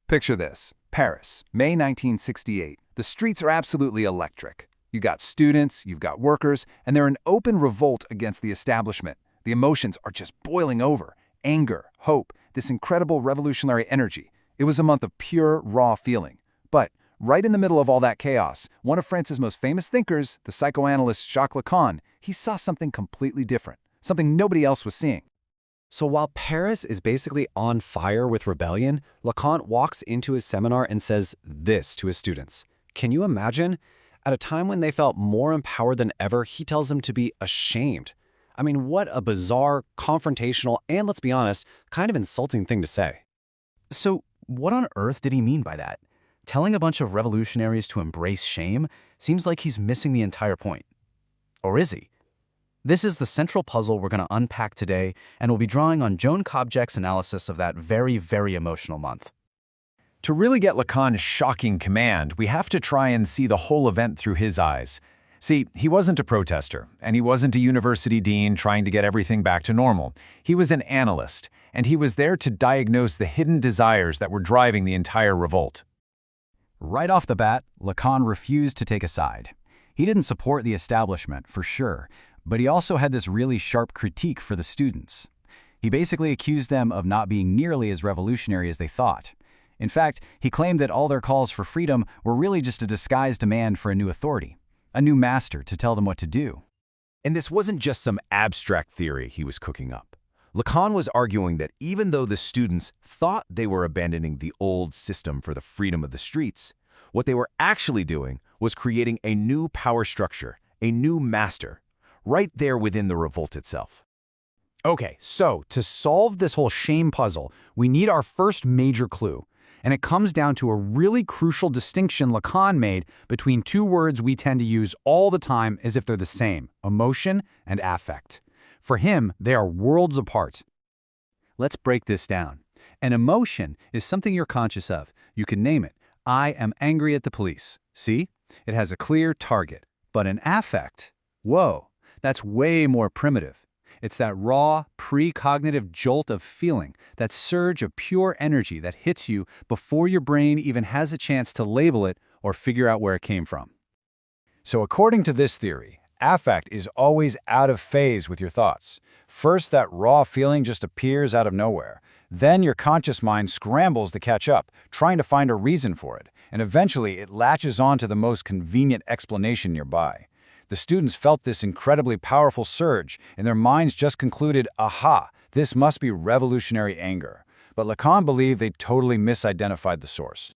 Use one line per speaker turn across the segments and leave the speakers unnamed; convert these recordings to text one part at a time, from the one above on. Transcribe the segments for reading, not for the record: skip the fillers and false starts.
Picture this. Paris, May 1968. The streets are absolutely electric. You got students, you've got workers, and they're in open revolt against the establishment. The emotions are just boiling over. Anger, hope, this incredible revolutionary energy. It was a month of pure, raw feeling. But right in the middle of all that chaos, one of France's most famous thinkers, the psychoanalyst Jacques Lacan, he saw something completely different, something nobody else was seeing.
So while Paris is basically on fire with rebellion, Lacan walks into his seminar and says this to his students. Can you imagine? At a time when they felt more empowered than ever, he tells them to be ashamed. I mean, what a bizarre, confrontational, and let's be honest, kind of insulting thing to say.
So what on earth did he mean by that? Telling a bunch of revolutionaries to embrace shame seems like he's missing the entire point. Or is he? This is the central puzzle we're going to unpack today, and we'll be drawing on Joan Kobjek's analysis of that very, very emotional month.
To really get Lacan's shocking command, we have to try and see the whole event through his eyes. See, he wasn't a protester, and he wasn't a university dean trying to get everything back to normal. He was an analyst, and he was there to diagnose the hidden desires that were driving the entire revolt.
Right off the bat, Lacan refused to take a side. He didn't support the establishment, for sure, but he also had this really sharp critique for the students. He basically accused them of not being nearly as revolutionary as they thought. In fact, he claimed that all their calls for freedom were really just a disguised demand for a new authority, a new master to tell them what to do.
And this wasn't just some abstract theory he was cooking up. Lacan was arguing that even though the students thought they were abandoning the old system for the freedom of the streets, what they were actually doing was creating a new power structure, a new master, right there within the revolt itself.
Okay, so to solve this whole shame puzzle, we need our first major clue. And it comes down to a really crucial distinction Lacan made between two words we tend to use all the time as if they're the same, emotion and affect. For him, they are worlds apart. Let's break this down. An emotion is something you're conscious of. You can name it. I am angry at the police. See? It has a clear target. But an affect, whoa, that's way more primitive. It's that raw, precognitive jolt of feeling, that surge of pure energy that hits you before your brain even has a chance to label it or figure out where it came from.
So according to this theory, affect is always out of phase with your thoughts. First, that raw feeling just appears out of nowhere. Then your conscious mind scrambles to catch up, trying to find a reason for it, and eventually it latches on to the most convenient explanation nearby. The students felt this incredibly powerful surge, and their minds just concluded, aha, this must be revolutionary anger. But Lacan believed they totally misidentified the source.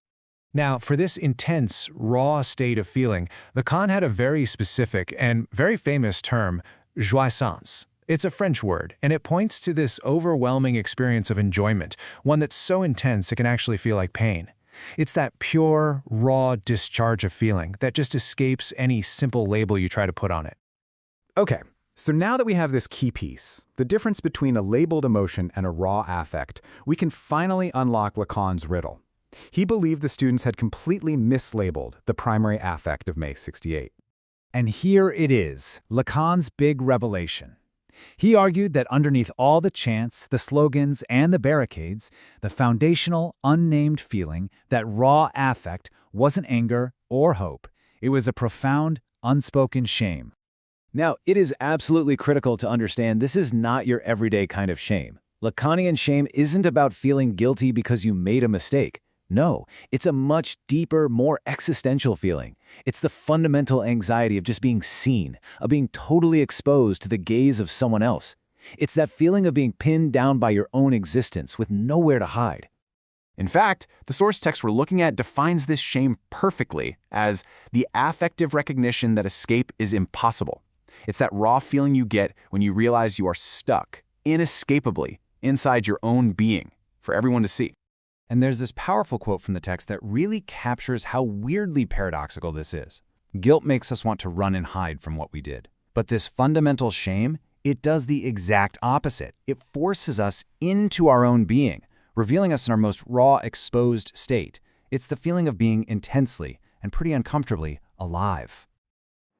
Now, for this intense, raw state of feeling, Lacan had a very specific and very famous term, jouissance. It's a French word, and it points to this overwhelming experience of enjoyment, one that's so intense it can actually feel like pain. It's that pure, raw discharge of feeling that just escapes any simple label you try to put on it.
Okay, so now that we have this key piece, the difference between a labeled emotion and a raw affect, we can finally unlock Lacan's riddle. He believed the students had completely mislabeled the primary affect of May 68. And here it is, Lacan's big revelation. He argued that underneath all the chants, the slogans, and the barricades, the foundational, unnamed feeling, that raw affect, wasn't anger or hope. It was a profound, unspoken shame.
Now, it is absolutely critical to understand this is not your everyday kind of shame. Lacanian shame isn't about feeling guilty because you made a mistake. No, it's a much deeper, more existential feeling. It's the fundamental anxiety of just being seen, of being totally exposed to the gaze of someone else. It's that feeling of being pinned down by your own existence with nowhere to hide.
In fact, the source text we're looking at defines this shame perfectly as the affective recognition that escape is impossible. It's that raw feeling you get when you realize you are stuck, inescapably, inside your own being, for everyone to see.
And there's this powerful quote from the text that really captures how weirdly paradoxical this is. Guilt makes us want to run and hide from what we did. But this fundamental shame, it does the exact opposite. It forces us into our own being, revealing us in our most raw, exposed state. It's the feeling of being intensely and pretty uncomfortably alive.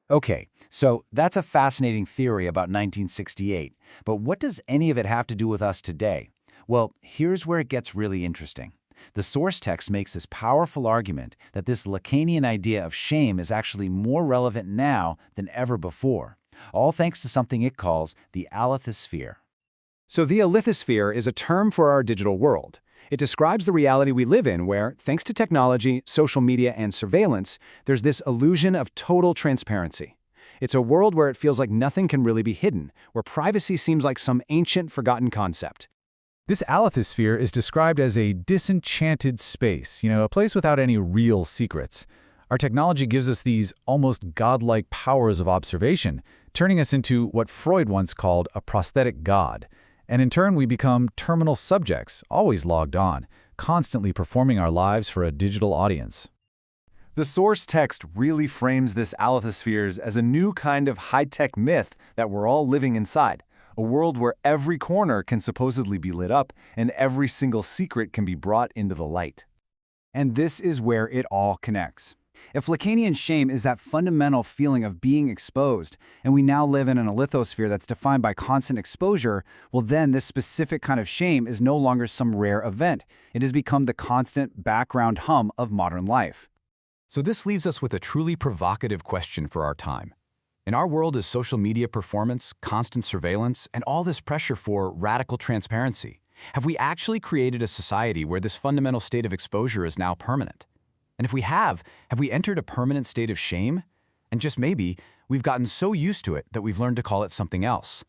Okay, so that's a fascinating theory about 1968. But what does any of it have to do with us today? Well, here's where it gets really interesting.
The source text makes this powerful argument that this Lacanian idea of shame is actually more relevant now than ever before, all thanks to something it calls the alethiosphere.
So the alethiosphere is a term for our digital world. It describes the reality we live in where, thanks to technology, social media, and surveillance, there's this illusion of total transparency. It's a world where it feels like nothing can really be hidden, where privacy seems like some ancient, forgotten concept.
This alethiosphere is described as a disenchanted space, a place without any real secrets. Our technology gives us these almost godlike powers of observation, turning us into what Freud once called a prosthetic god. And in turn, we become terminal subjects, always logged on, constantly performing our lives for a digital audience.
The source text really frames this alethiospheres as a new kind of high-tech myth that we're all living inside, a world where every corner can supposedly be lit up and every single secret can be brought into the light.
And this is where it all connects. If Lacanian shame is that fundamental feeling of being exposed, and we now live in an alethiosphere that's defined by constant exposure, well then this specific kind of shame is no longer some rare event. It has become the constant background hum of modern life.
So this leaves us with a truly provocative question for our time. In our world is social media performance, constant surveillance, and all this pressure for radical transparency. Have we actually created a society where this fundamental state of exposure is now permanent? And if we have we entered a permanent state of shame? And just maybe, we've gotten so used to it that we've learned to call it something else.